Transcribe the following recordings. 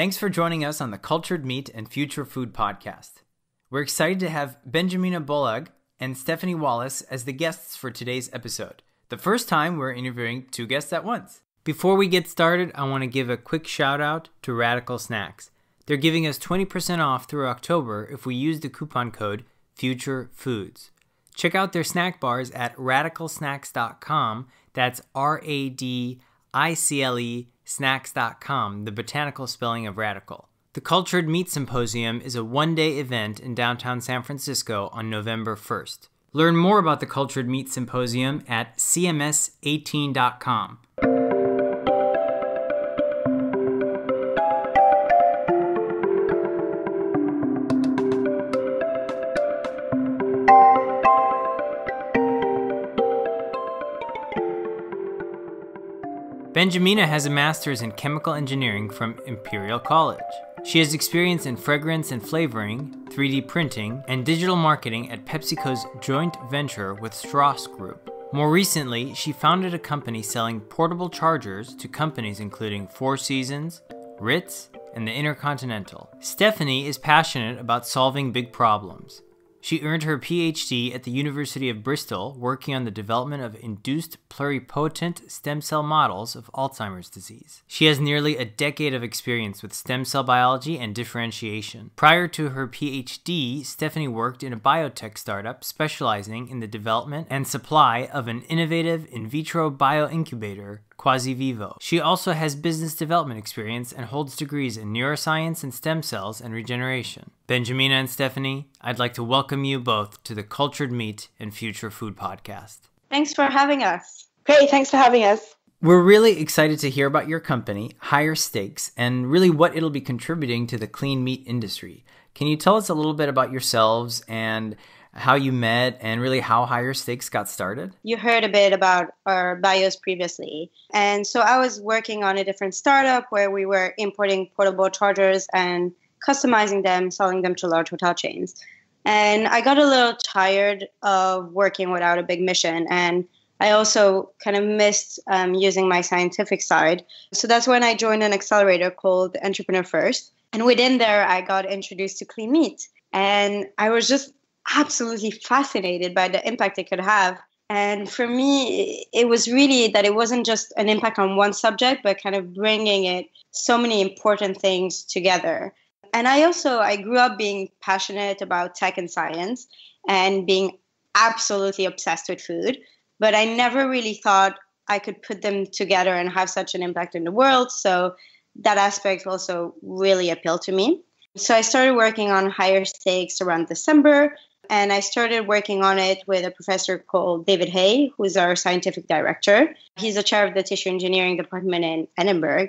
Thanks for joining us on the Cultured Meat and Future Food podcast. We're excited to have Benjamina Bollag and Stephanie Wallis as the guests for today's episode. The first time we're interviewing two guests at once. Before we get started, I want to give a quick shout out to Radical Snacks. They're giving us 20% off through October if we use the coupon code FUTUREFOODS. Check out their snack bars at radicalsnacks.com. That's RADICLE snacks.com, the botanical spelling of radical. The Cultured Meat Symposium is a one-day event in downtown San Francisco on November 1st. Learn more about the Cultured Meat Symposium at cms18.com. Benjamina has a master's in chemical engineering from Imperial College. She has experience in fragrance and flavoring, 3D printing, and digital marketing at PepsiCo's joint venture with Strauss Group. More recently, she founded a company selling portable chargers to companies including Four Seasons, Ritz, and the InterContinental. Stephanie is passionate about solving big problems. She earned her PhD at the University of Bristol, working on the development of induced pluripotent stem cell models of Alzheimer's disease. She has nearly a decade of experience with stem cell biology and differentiation. Prior to her PhD, Stephanie worked in a biotech startup specializing in the development and supply of an innovative in vitro bioincubator, Quasi-Vivo. She also has business development experience and holds degrees in neuroscience and stem cells and regeneration. Benjamina and Stephanie, I'd like to welcome you both to the Cultured Meat and Future Food podcast. Thanks for having us. Great, thanks for having us. We're really excited to hear about your company, HigherSteaks, and really what it'll be contributing to the clean meat industry. Can you tell us a little bit about yourselves and how you met and really how HigherSteaks got started? You heard a bit about our bios previously. And so I was working on a different startup where we were importing portable chargers and customizing them, selling them to large hotel chains. And I got a little tired of working without a big mission. And I also kind of missed using my scientific side. So that's when I joined an accelerator called Entrepreneur First. And within there, I got introduced to clean meat. And I was just absolutely fascinated by the impact it could have. And for me, it was really that it wasn't just an impact on one subject, but kind of bringing it so many important things together. And I grew up being passionate about tech and science and being absolutely obsessed with food. But I never really thought I could put them together and have such an impact in the world. So that aspect also really appealed to me. So I started working on HigherSteaks around December. And I started working on it with a professor called David Hay, who's our scientific director. He's the chair of the tissue engineering department in Edinburgh.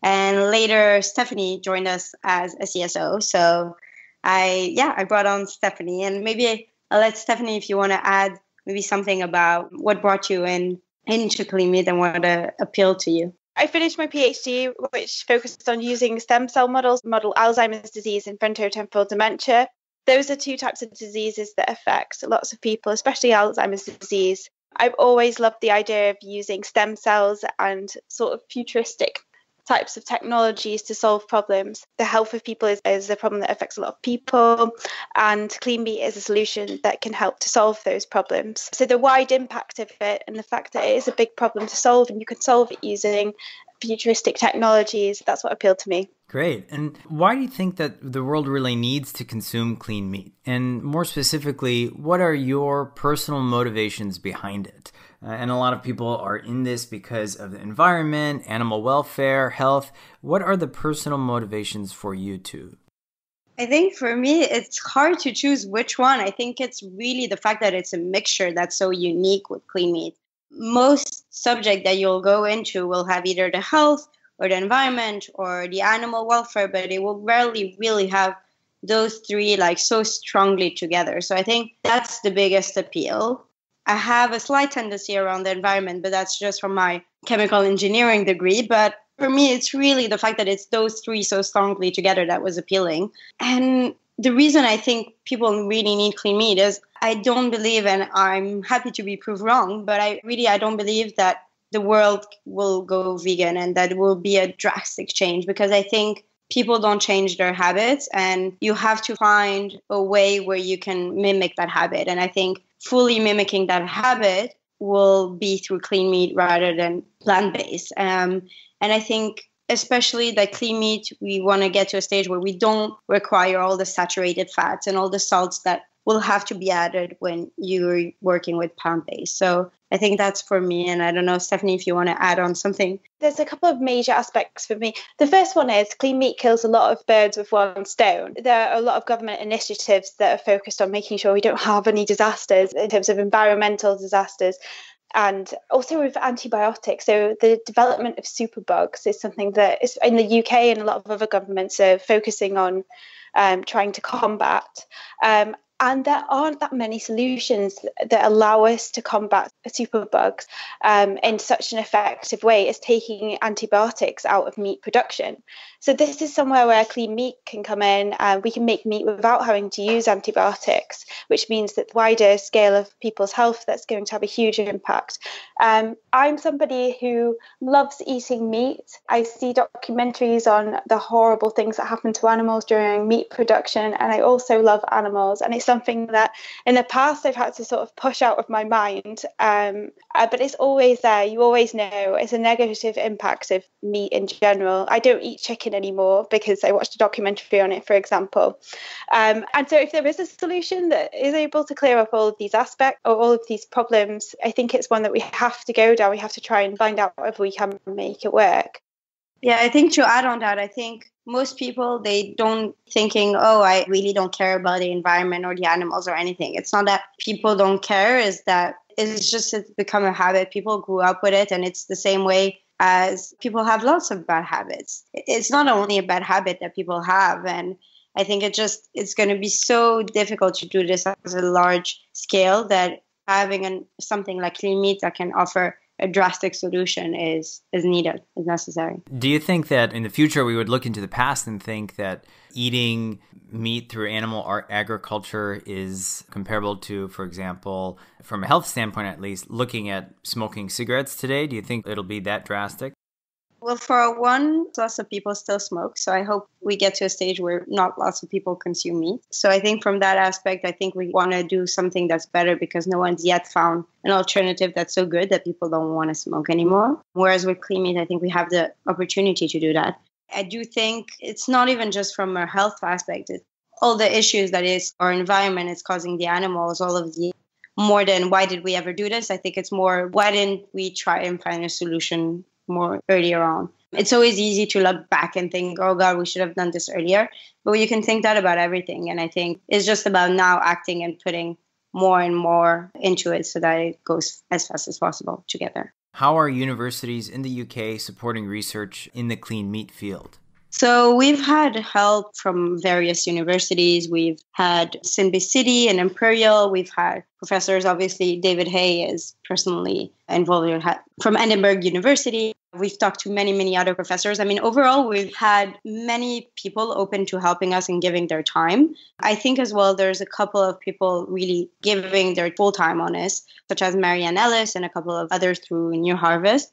And later, Stephanie joined us as a CSO. So I brought on Stephanie. And maybe I'll let Stephanie, if you want to add maybe something about what brought you into clean meat and what appealed to you. I finished my PhD, which focused on using stem cell models to model Alzheimer's disease and frontotemporal dementia. Those are two types of diseases that affect lots of people, especially Alzheimer's disease. I've always loved the idea of using stem cells and sort of futuristic types of technologies to solve problems. The health of people is a problem that affects a lot of people, and clean meat is a solution that can help to solve those problems. So the wide impact of it and the fact that it is a big problem to solve and you can solve it using futuristic technologies, that's what appealed to me. Great. And why do you think that the world really needs to consume clean meat? And more specifically, what are your personal motivations behind it? And a lot of people are in this because of the environment, animal welfare, health. What are the personal motivations for you two? I think for me, it's hard to choose which one. I think it's really the fact that it's a mixture that's so unique with clean meat. Most subject that you'll go into will have either the health or the environment or the animal welfare, but it will rarely really have those three like so strongly together. So I think that's the biggest appeal. I have a slight tendency around the environment, but that's just from my chemical engineering degree. But for me, it's really the fact that it's those three so strongly together that was appealing. And the reason I think people really need clean meat is I don't believe, and I'm happy to be proved wrong, but I don't believe that the world will go vegan and that will be a drastic change, because I think people don't change their habits, and you have to find a way where you can mimic that habit. And I think fully mimicking that habit will be through clean meat rather than plant-based. And I think especially that clean meat, we want to get to a stage where we don't require all the saturated fats and all the salts that will have to be added when you're working with plant-based. So I think that's for me. And I don't know, Stephanie, if you want to add on something. There's a couple of major aspects for me. The first one is clean meat kills a lot of birds with one stone. There are a lot of government initiatives that are focused on making sure we don't have any disasters in terms of environmental disasters. And also with antibiotics. So the development of superbugs is something that is in the UK, and a lot of other governments are focusing on trying to combat. And there aren't that many solutions that allow us to combat superbugs in such an effective way as taking antibiotics out of meat production. So this is somewhere where clean meat can come in, and we can make meat without having to use antibiotics, which means that wider scale of people's health, that's going to have a huge impact. I'm somebody who loves eating meat. I see documentaries on the horrible things that happen to animals during meat production, and I also love animals. And it's something that in the past I've had to sort of push out of my mind, but it's always there. You always know it's a negative impact of meat in general. I don't eat chicken anymore because I watched a documentary on it, for example. And so if there is a solution that is able to clear up all of these aspects or all of these problems, I think it's one that we have to go down. We have to try and find out if we can make it work. Yeah, I think to add on that, I think most people, they don't thinking, oh, I really don't care about the environment or the animals or anything. It's not that people don't care, is that it's just it's become a habit. People grew up with it, and it's the same way as people have lots of bad habits. It's not only a bad habit that people have, and I think it's going to be so difficult to do this as a large scale that having something like clean meat that can offer a drastic solution is needed, is necessary. Do you think that in the future we would look into the past and think that eating meat through animal agriculture is comparable to, for example, from a health standpoint at least, looking at smoking cigarettes today? Do you think it'll be that drastic? Well, for one, lots of people still smoke. So I hope we get to a stage where not lots of people consume meat. So I think from that aspect, I think we want to do something that's better because no one's yet found an alternative that's so good that people don't want to smoke anymore. Whereas with clean meat, I think we have the opportunity to do that. I do think it's not even just from a health aspect. It's all the issues that is our environment is causing the animals, all of the more than why did we ever do this? I think it's more why didn't we try and find a solution more earlier on. It's always easy to look back and think, oh God, we should have done this earlier. But you can think that about everything. And I think it's just about now acting and putting more and more into it so that it goes as fast as possible to get there. How are universities in the UK supporting research in the clean meat field? So we've had help from various universities. We've had Sinby City and Imperial. We've had professors, obviously, David Hay is personally involved from Edinburgh University. We've talked to many, many other professors. I mean, overall, we've had many people open to helping us and giving their time. I think as well, there's a couple of people really giving their full time on this, such as Marianne Ellis and a couple of others through New Harvest.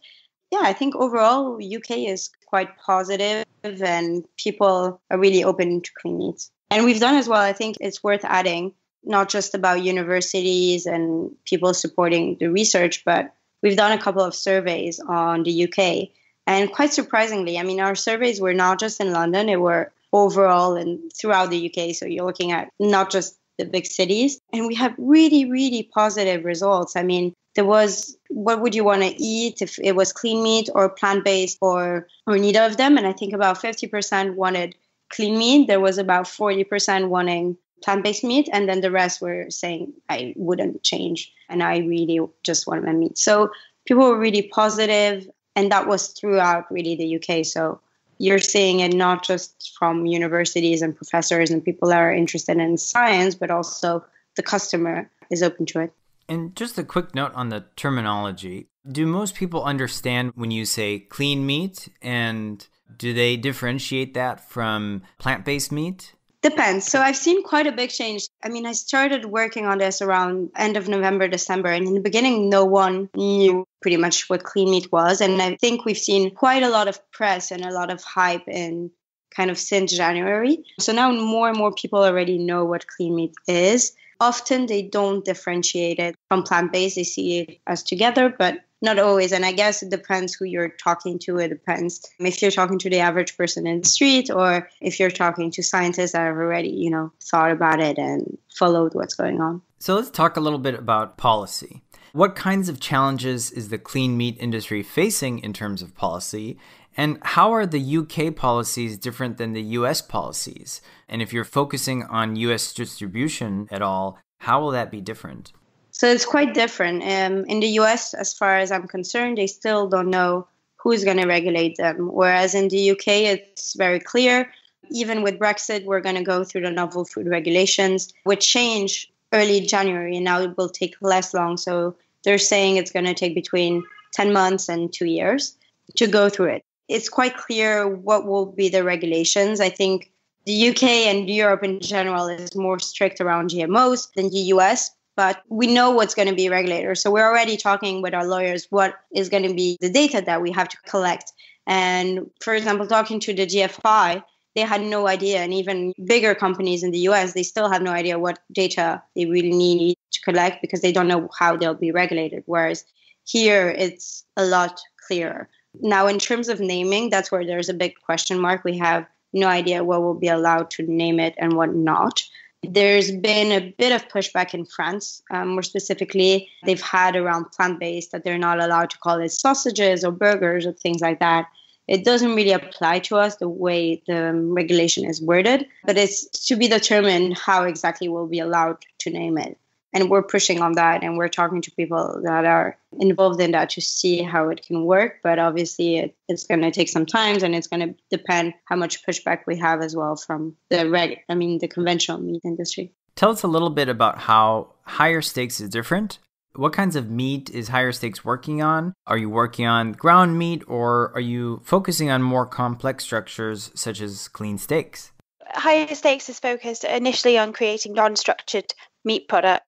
Yeah, I think overall, UK is quite positive and people are really open to clean meats. And we've done as well, I think it's worth adding, not just about universities and people supporting the research, but we've done a couple of surveys on the UK. And quite surprisingly, I mean, our surveys were not just in London, they were overall and throughout the UK. So you're looking at not just the big cities. And we have really, really positive results. I mean, there was, what would you want to eat if it was clean meat or plant-based or neither of them? And I think about 50% wanted clean meat. There was about 40% wanting plant-based meat. And then the rest were saying, I wouldn't change. And I really just want my meat. So people were really positive. And that was throughout really the UK. So you're seeing it not just from universities and professors and people that are interested in science, but also the customer is open to it. And just a quick note on the terminology. Do most people understand when you say clean meat, and do they differentiate that from plant-based meat? Depends. So I've seen quite a big change. I mean, I started working on this around end of November, December, and in the beginning, no one knew pretty much what clean meat was. And I think we've seen quite a lot of press and a lot of hype in kind of since January. So now more and more people already know what clean meat is. Often they don't differentiate it from plant-based. They see it as together, but not always. And I guess it depends who you're talking to. It depends if you're talking to the average person in the street or if you're talking to scientists that have already, thought about it and followed what's going on. So let's talk a little bit about policy. What kinds of challenges is the clean meat industry facing in terms of policy? And how are the UK policies different than the US policies? And if you're focusing on US distribution at all, how will that be different? So it's quite different. In the US, as far as I'm concerned, they still don't know who's going to regulate them. Whereas in the UK, it's very clear. Even with Brexit, we're going to go through the novel food regulations, which change early January, and now it will take less long. So they're saying it's going to take between 10 months and 2 years to go through it. It's quite clear what will be the regulations. I think the UK and Europe in general is more strict around GMOs than the US, but we know what's going to be regulated. So we're already talking with our lawyers what is going to be the data that we have to collect. And for example, talking to the GFI, they had no idea. And even bigger companies in the US, they still have no idea what data they really need to collect because they don't know how they'll be regulated. Whereas here, it's a lot clearer. Now, in terms of naming, that's where there's a big question mark. We have no idea what will be allowed to name it and what not. There's been a bit of pushback in France. More specifically, they've had around plant-based that they're not allowed to call it sausages or burgers or things like that. It doesn't really apply to us the way the regulation is worded, but it's to be determined how exactly we'll be allowed to name it. And we're pushing on that, and we're talking to people that are involved in that to see how it can work. But obviously, it's going to take some time, and it's going to depend how much pushback we have as well from the conventional meat industry. Tell us a little bit about how HigherSteaks is different. What kinds of meat is HigherSteaks working on? Are you working on ground meat, or are you focusing on more complex structures such as clean steaks? HigherSteaks is focused initially on creating non-structured meat products,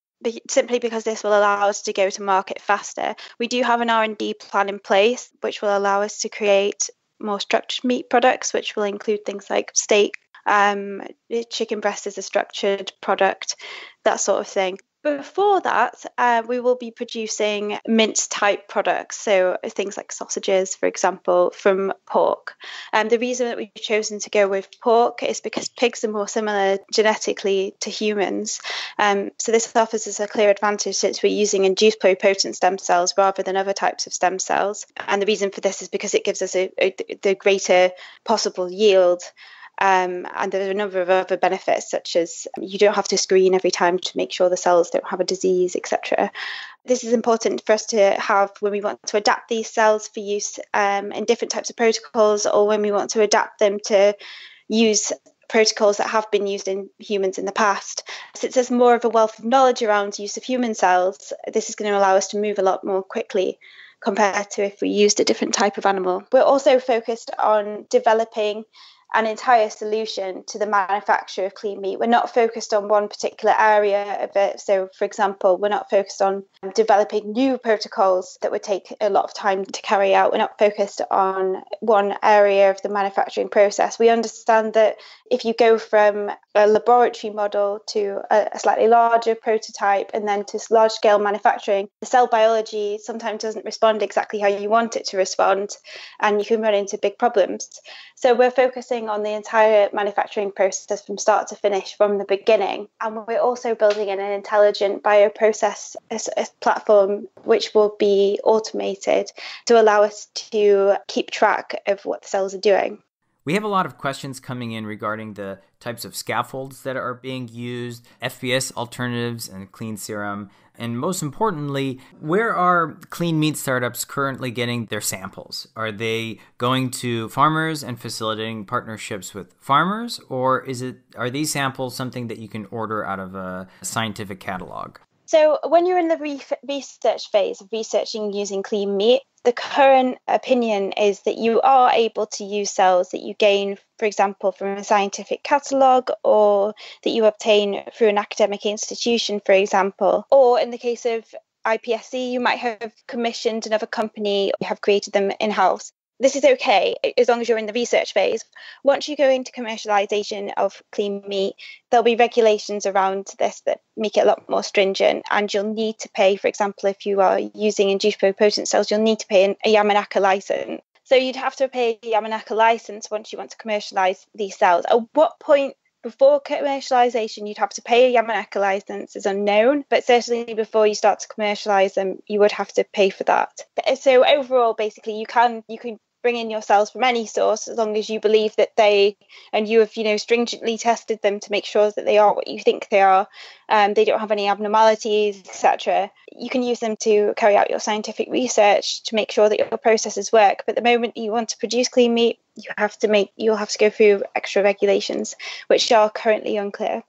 simply because this will allow us to go to market faster. We do have an R&D plan in place, which will allow us to create more structured meat products, which will include things like steak, chicken breast is a structured product, that sort of thing. Before that, we will be producing minced type products, so things like sausages, for example, from pork. The reason that we've chosen to go with pork is because pigs are more similar genetically to humans. So this offers us a clear advantage since we're using induced pluripotent stem cells rather than other types of stem cells. And the reason for this is because it gives us the greater possible yield. And there are a number of other benefits, such as you don't have to screen every time to make sure the cells don't have a disease, etc. This is important for us to have when we want to adapt these cells for use in different types of protocols, or when we want to adapt them to use protocols that have been used in humans in the past. Since there's more of a wealth of knowledge around use of human cells, this is going to allow us to move a lot more quickly compared to if we used a different type of animal. We're also focused on developing an entire solution to the manufacture of clean meat. We're not focused on one particular area of it. So, for example, we're not focused on developing new protocols that would take a lot of time to carry out. We're not focused on one area of the manufacturing process. We understand that if you go from a laboratory model to a slightly larger prototype and then to large-scale manufacturing, the cell biology sometimes doesn't respond exactly how you want it to respond, and you can run into big problems. So we're focusing on the entire manufacturing process from start to finish from the beginning. And we're also building an intelligent bioprocess platform which will be automated to allow us to keep track of what the cells are doing. We have a lot of questions coming in regarding the types of scaffolds that are being used, FPS alternatives, and clean serum. And most importantly, where are clean meat startups currently getting their samples? Are they going to farmers and facilitating partnerships with farmers? Or are these samples something that you can order out of a scientific catalog? So when you're in the research phase of researching using clean meat, the current opinion is that you are able to use cells that you gain, for example, from a scientific catalogue, or that you obtain through an academic institution, for example. Or in the case of iPSC, you might have commissioned another company or have created them in-house. this is okay as long as you're in the research phase. Once you go into commercialization of clean meat, there'll be regulations around this that make it a lot more stringent, and you'll need to pay, for example, if you are using induced pluripotent cells, you'll need to pay a Yamanaka license. So you'd have to pay a Yamanaka license once you want to commercialize these cells. At what point before commercialization you'd have to pay a Yamanaka license is unknown, but certainly before you start to commercialize them, you would have to pay for that. So overall, basically, you can bring in your cells from any source as long as you believe that you have stringently tested them to make sure that they are what you think they are, they don't have any abnormalities, etc. You can use them to carry out your scientific research to make sure that your processes work. But the moment you want to produce clean meat, you'll have to go through extra regulations, which are currently unclear.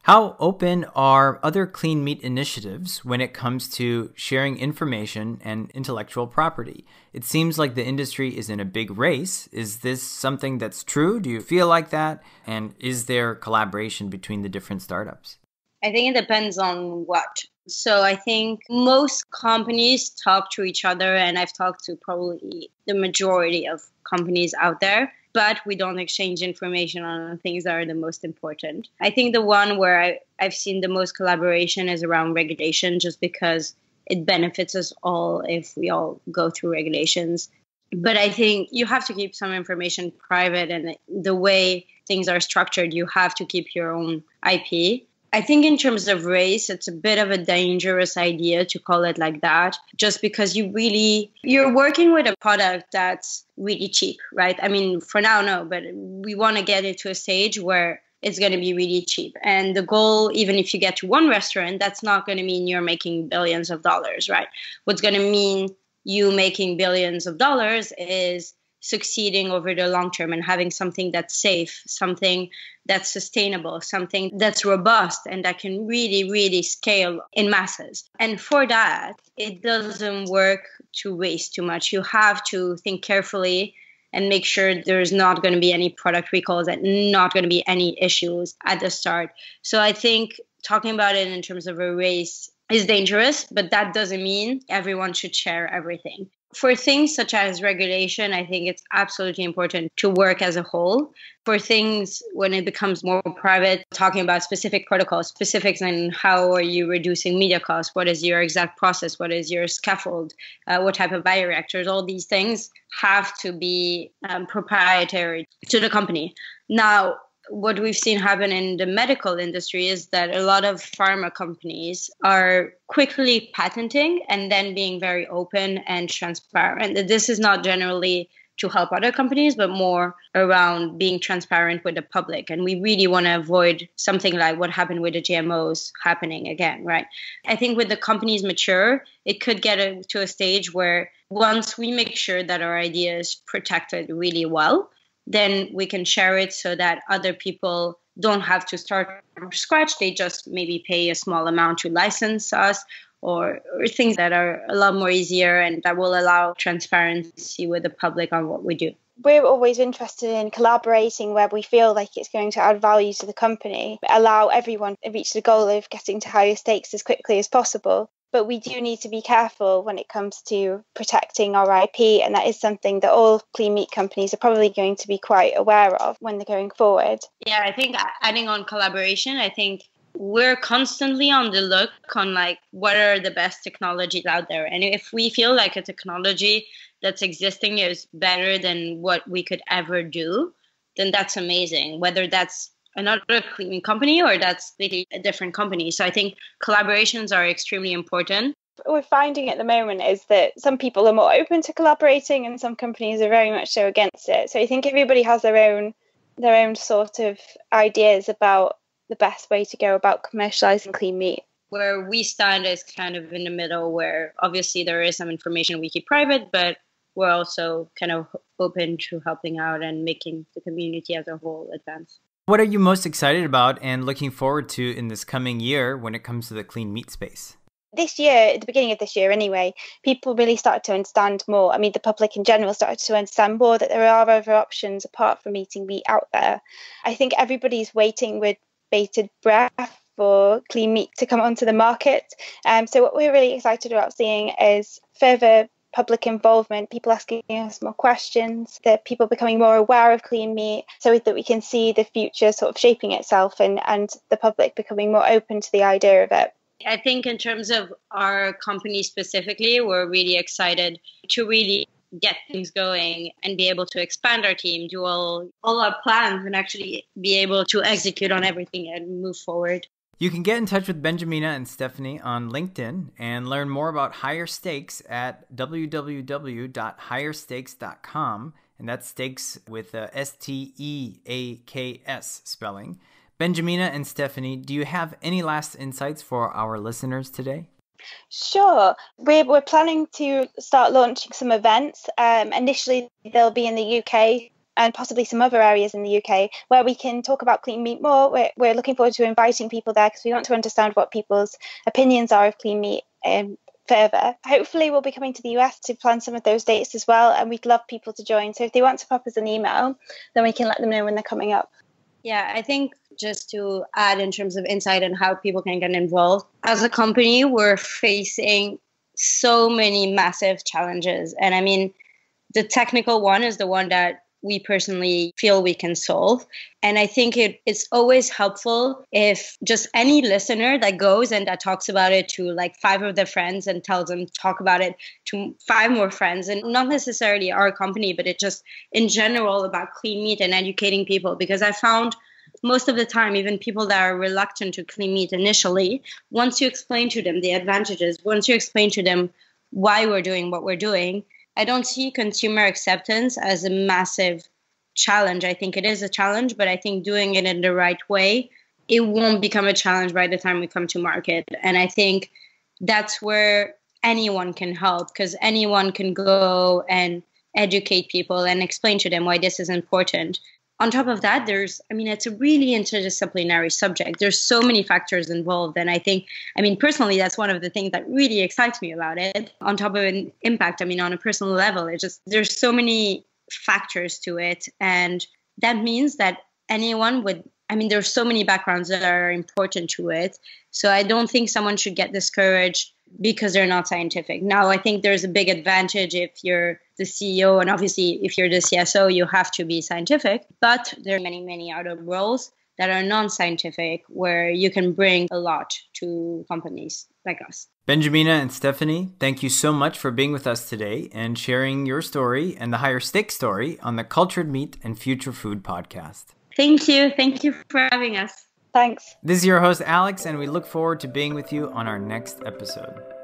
How open are other clean meat initiatives when it comes to sharing information and intellectual property? It seems like the industry is in a big race. Is this something that's true? Do you feel like that? And is there collaboration between the different startups? I think it depends on what. So I think most companies talk to each other, and I've talked to probably the majority of companies out there, but we don't exchange information on things that are the most important. I think the one where I've seen the most collaboration is around regulation, just because it benefits us all if we all go through regulations. But I think you have to keep some information private, and the way things are structured, you have to keep your own IP. I think in terms of race, it's a bit of a dangerous idea to call it like that, just because you're working with a product that's really cheap, right? I mean, for now, no, but we want to get it to a stage where it's going to be really cheap. And the goal, even if you get to one restaurant, that's not going to mean you're making billions of dollars, right? What's going to mean you making billions of dollars is succeeding over the long term and having something that's safe, something that's sustainable, something that's robust and that can really, really scale in masses. And for that, it doesn't work to waste too much. You have to think carefully and make sure there's not going to be any product recalls and not going to be any issues at the start. So I think talking about it in terms of a race is dangerous, but that doesn't mean everyone should share everything. For things such as regulation, I think it's absolutely important to work as a whole. For things when it becomes more private, talking about specific protocols, specifics on how are you reducing media costs, what is your exact process, what is your scaffold, what type of bioreactors, all these things have to be proprietary to the company. Now, what we've seen happen in the medical industry is that a lot of pharma companies are quickly patenting and then being very open and transparent. This is not generally to help other companies, but more around being transparent with the public. And we really want to avoid something like what happened with the GMOs happening again, right? I think with the companies mature, it could get to a stage where once we make sure that our idea is protected really well, then we can share it so that other people don't have to start from scratch. They just maybe pay a small amount to license us or things that are a lot more easier and that will allow transparency with the public on what we do. We're always interested in collaborating where we feel like it's going to add value to the company, allow everyone to reach the goal of getting to higher stakes as quickly as possible. But we do need to be careful when it comes to protecting our IP, and that is something that all clean meat companies are probably going to be quite aware of when they're going forward. Yeah, I think adding on collaboration, I think we're constantly on the look on like what are the best technologies out there. And if we feel like a technology that's existing is better than what we could ever do, then that's amazing, whether that's another cleaning company or that's really a different company. So I think collaborations are extremely important. What we're finding at the moment is that some people are more open to collaborating and some companies are very much so against it. So I think everybody has their own sort of ideas about the best way to go about commercializing clean meat. Where we stand is kind of in the middle, where obviously there is some information we keep private, but we're also kind of open to helping out and making the community as a whole advance. What are you most excited about and looking forward to in this coming year when it comes to the clean meat space? This year, at the beginning of this year anyway, people really started to understand more. I mean, the public in general started to understand more that there are other options apart from eating meat out there. I think everybody's waiting with bated breath for clean meat to come onto the market. So what we're really excited about seeing is further public involvement, people asking us more questions, the people becoming more aware of clean meat, so that we can see the future sort of shaping itself and the public becoming more open to the idea of it. I think in terms of our company specifically, we're really excited to really get things going and be able to expand our team, do all our plans, and actually be able to execute on everything and move forward. You can get in touch with Benjamina and Stephanie on LinkedIn and learn more about HigherSteaks at www.higherstakes.com. And that's steaks with a STEAKS spelling. Benjamina and Stephanie, do you have any last insights for our listeners today? Sure. We're planning to start launching some events. Initially, they'll be in the UK and possibly some other areas in the UK where we can talk about clean meat more. We're looking forward to inviting people there because we want to understand what people's opinions are of clean meat further. Hopefully, we'll be coming to the US to plan some of those dates as well, and we'd love people to join. So if they want to pop us an email, then we can let them know when they're coming up. Yeah, I think just to add in terms of insight and how people can get involved, as a company, we're facing so many massive challenges. And I mean, the technical one is the one that we personally feel we can solve. And I think it's always helpful if just any listener that goes and that talks about it to like 5 of their friends and tells them talk about it to 5 more friends, and not necessarily our company, but it just in general about clean meat and educating people. Because I found most of the time, even people that are reluctant to clean meat initially, once you explain to them the advantages, once you explain to them why we're doing what we're doing, I don't see consumer acceptance as a massive challenge. I think it is a challenge, but I think doing it in the right way, it won't become a challenge by the time we come to market. And I think that's where anyone can help, because anyone can go and educate people and explain to them why this is important. On top of that, it's a really interdisciplinary subject. There's so many factors involved. And I think, personally, that's one of the things that really excites me about it. On top of an impact, on a personal level, there's so many factors to it. And that means that there's so many backgrounds that are important to it. So I don't think someone should get discouraged because they're not scientific. Now, I think there's a big advantage if you're the CEO, and obviously if you're the CSO, you have to be scientific. But there are many, many other roles that are non-scientific where you can bring a lot to companies like us. Benjamina and Stephanie, thank you so much for being with us today and sharing your story and the HigherSteaks story on the Cultured Meat and Future Food podcast. Thank you. Thank you for having us. Thanks. This is your host, Alex, and we look forward to being with you on our next episode.